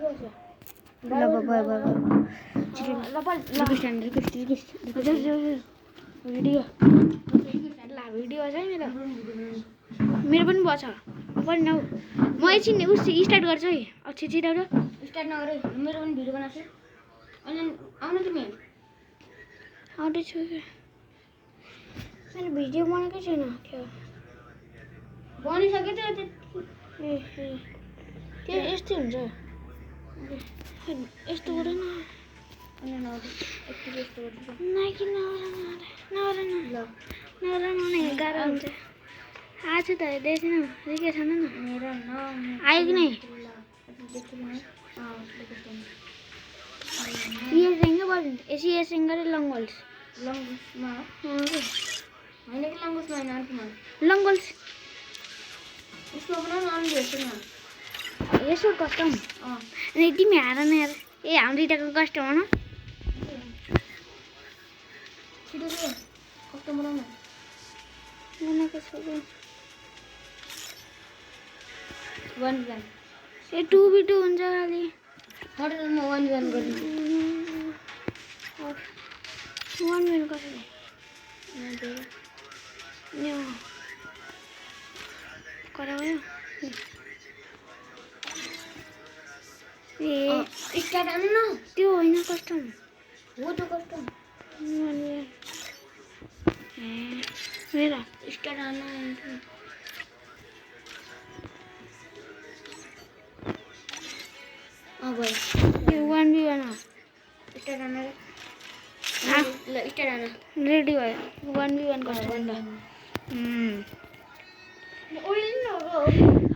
video छ मेरो पनि भयो छ पनि न म एकछिन उस स्टार्ट गर्छु है अच्छी छिटो स्टार्ट नगरे मेरो पनि भिडियो बनाउँछु अनि आउनु तिमी आउँदैछु मैले भिडियो बनाएकै छैन क्या बनिसके त्यो यस्तै हुन्छ यस्तो गरेन गाह्रो हुन्छ आज त हेर्दैछैन के छैन न आयो कि नै एसिया सिङ्गर लङ्गल्स लङ्गल्स यसो कस्टम अनि तिमी हार न यार ए हाम्रो दुइटाको कस्टम हो न कस्टम बनाउन बनाएको छु ए 2v2 हुन्छ खालि म 1v1 गर्छु 1v1 कसरी करायो ए स्टार्ट आउनु न त्यो होइन कस्टम हो त्यो कस्टम मेरा स्टार्ट आउनु अब यो 1v1 हो स्टार्ट आउनु ल स्टार्ट आउनु रेडी भयो 1v1 गर्छ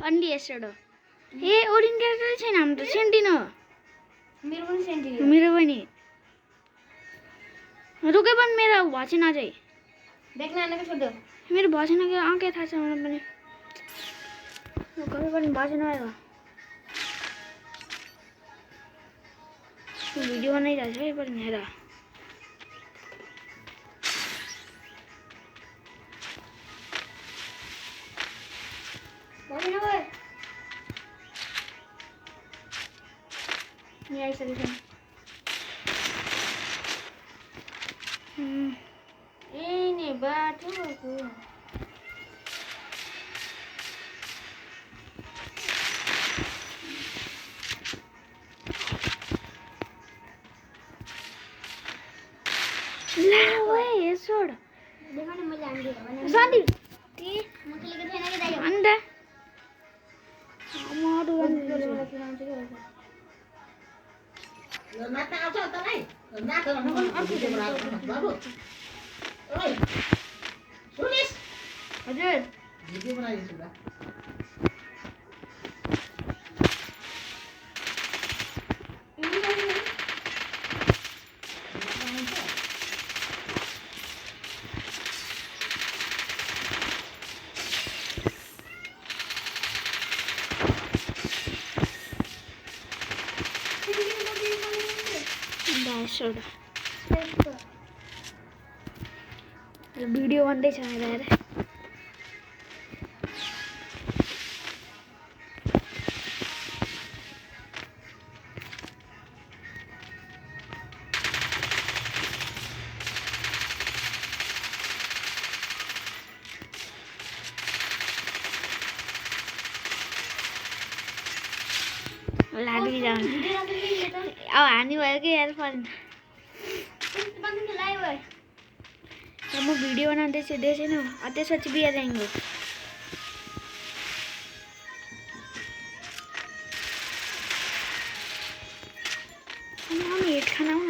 अन्डी एस्टेड हो ए ओरिन क्यारेक्टर छैन हाम्रो सेन्टिनो मेरो पनि रुकै पनि मेरो भएन अझै मेरो भएन कि के थाहा छ मलाई पनि रुकै पनि भएन आयो भिडियो बनाइरहेको छ है पनि हेर नि बाटो ला ओए छोड देखाउन मैले आन्दी सन्दी के म खेलेको छैन के दाइ अन्त मरु नाता आउँछ त नै नाता अर्को बाबु ओइ सुनिस हजुर भिडियो बनाइदिन्छु ल भिडियो भन्दैछ हेर लागी जाऊ अब हानी भयो कि यार फर्न म वीडियो बनाते सीधे से ना आते सच भी आ जाएंगे हम मीट खाना हो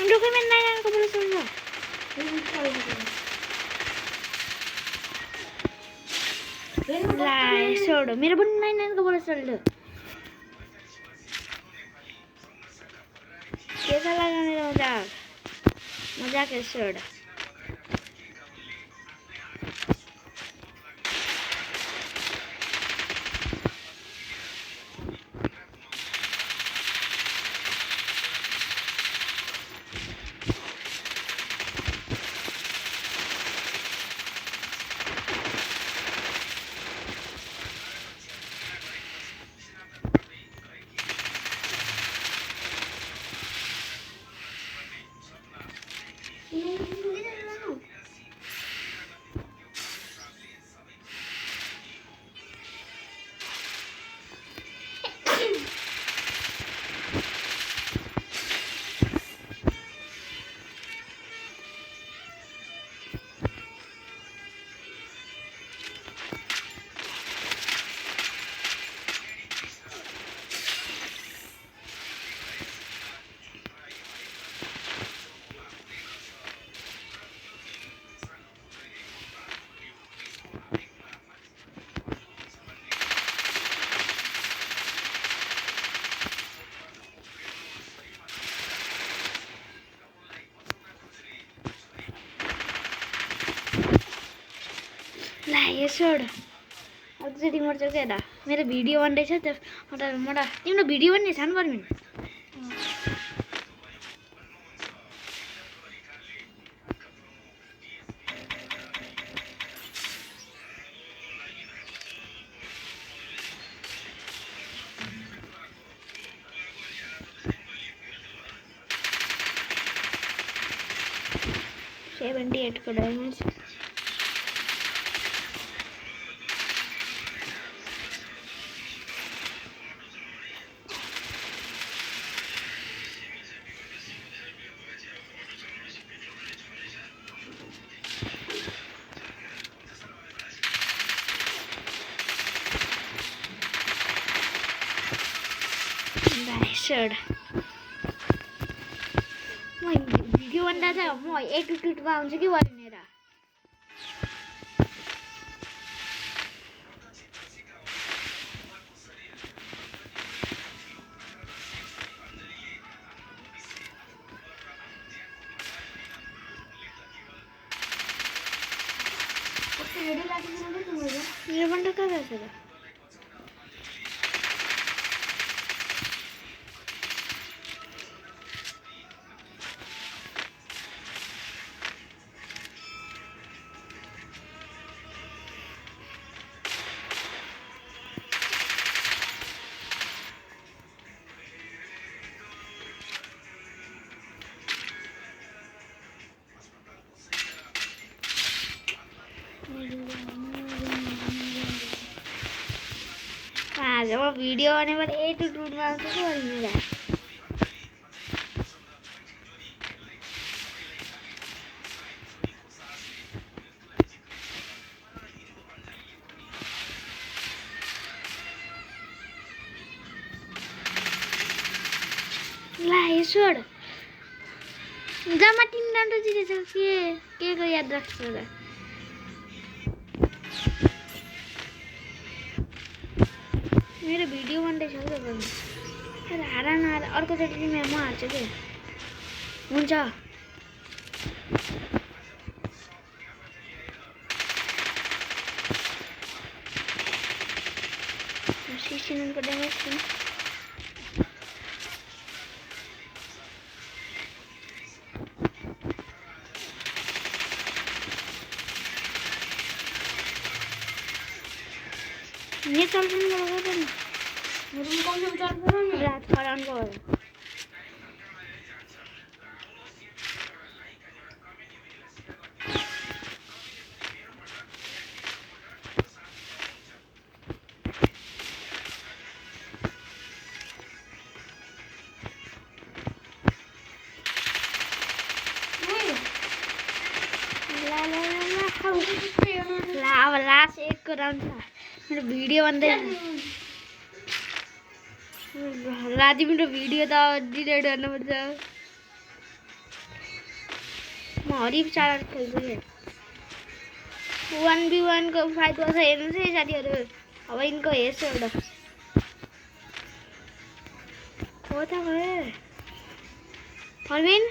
डॉक्यूमेंट नहीं आने को बोले सुन लो ला छोड़ मेरे बन नहीं आने को बोले सुन लो कैसा लगा मेरा मजाक है छोड़ यसोड एकचोटि मर्छ क्या दा मेरो भिडियो बन्दैछ त्यो मोटा तिम्रो भिडियो बन्ने छ नि पर्मिन को diamonds Should my video banda cha mo 822 ma huncha ke गर्ने ra मेरो बन्दा कहाँ छ र जब भिडियो आने पर 822 में आउँछ के गर्ने रा ला यसोड जम्मा 3 डान्डो जितेछ के को याद राख्छ र मेरो भिडियो बन्दैछ के गर्नु तर हारा न अर्को चोटि म हार्छु के हुन्छ सिस्टम को ड्यामेज छ ये चल्छ नि मलाई पनि रुम कम चल्छ नि रात खरान गयो ला अब लास्ट एक को राउन्ड छ मेरो भिडियो बन्दै राति मेरो भिडियो त डिलिट गर्नुपर्छ म हरिफ चार खेल्छु के 1v1 को फाइट गर्छ हेर्नुहोस् है साथीहरू अब यिनको हेर्छु एउटा हो त भयो फर्मिन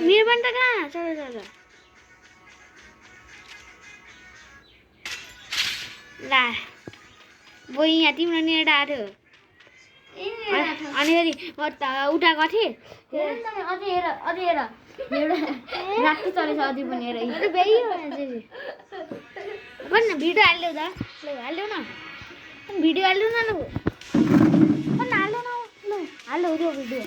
मेरो पनि त कहाँ चल ला बोई यहाँ तिम्रो नेट आएको थियो अनि फेरि उठाएको थिएँ अझै हेर राति चलेछ अझै पनि हेर भन् भिडियो हालिदेऊ त ल हालिदेऊ न भिडियो हालिदेऊ न ल हाल्नु न ल हाल्नु त्यो भिडियो